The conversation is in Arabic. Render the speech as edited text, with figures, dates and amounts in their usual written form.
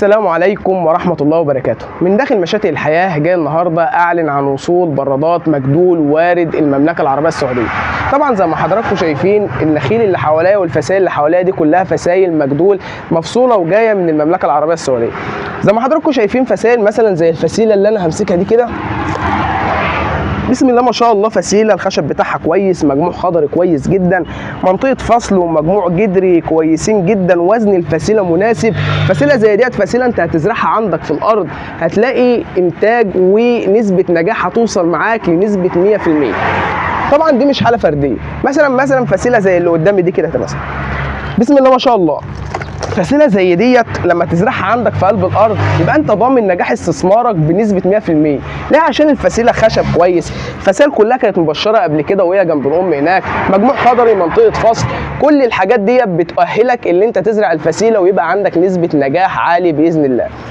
السلام عليكم ورحمة الله وبركاته. من داخل مشاتئ الحياة جاي النهاردة أعلن عن وصول برادات مجدول وارد المملكة العربية السعودية. طبعا زي ما حضراتكم شايفين النخيل اللي حواليا والفسائل اللي حواليا دي كلها فسائل مجدول مفصولة وجاية من المملكة العربية السعودية. زي ما حضراتكم شايفين فسائل مثلا زي الفسيلة اللي أنا همسكها دي كده، بسم الله ما شاء الله، فسيله الخشب بتاعها كويس، مجموع خضري كويس جدا، منطقه فصل ومجموع جدري كويسين جدا، وزن الفسيله مناسب. فسيله زي ديت فسيله انت هتزرعها عندك في الارض هتلاقي انتاج ونسبه نجاح هتوصل معاك لنسبه 100%. طبعا دي مش حاله فرديه، مثلا فسيله زي اللي قدامي دي كده مثلا، بسم الله ما شاء الله، فسيله زي ديت لما تزرعها عندك في قلب الارض يبقى انت ضامن نجاح استثمارك بنسبه 100%. ليه؟ عشان الفسيله خشب كويس، الفسائل كلها كانت مبشره قبل كده وهي جنب الام هناك، مجموع خضري، منطقه فصل، كل الحاجات ديت بتؤهلك ان انت تزرع الفسيله ويبقى عندك نسبه نجاح عالي باذن الله.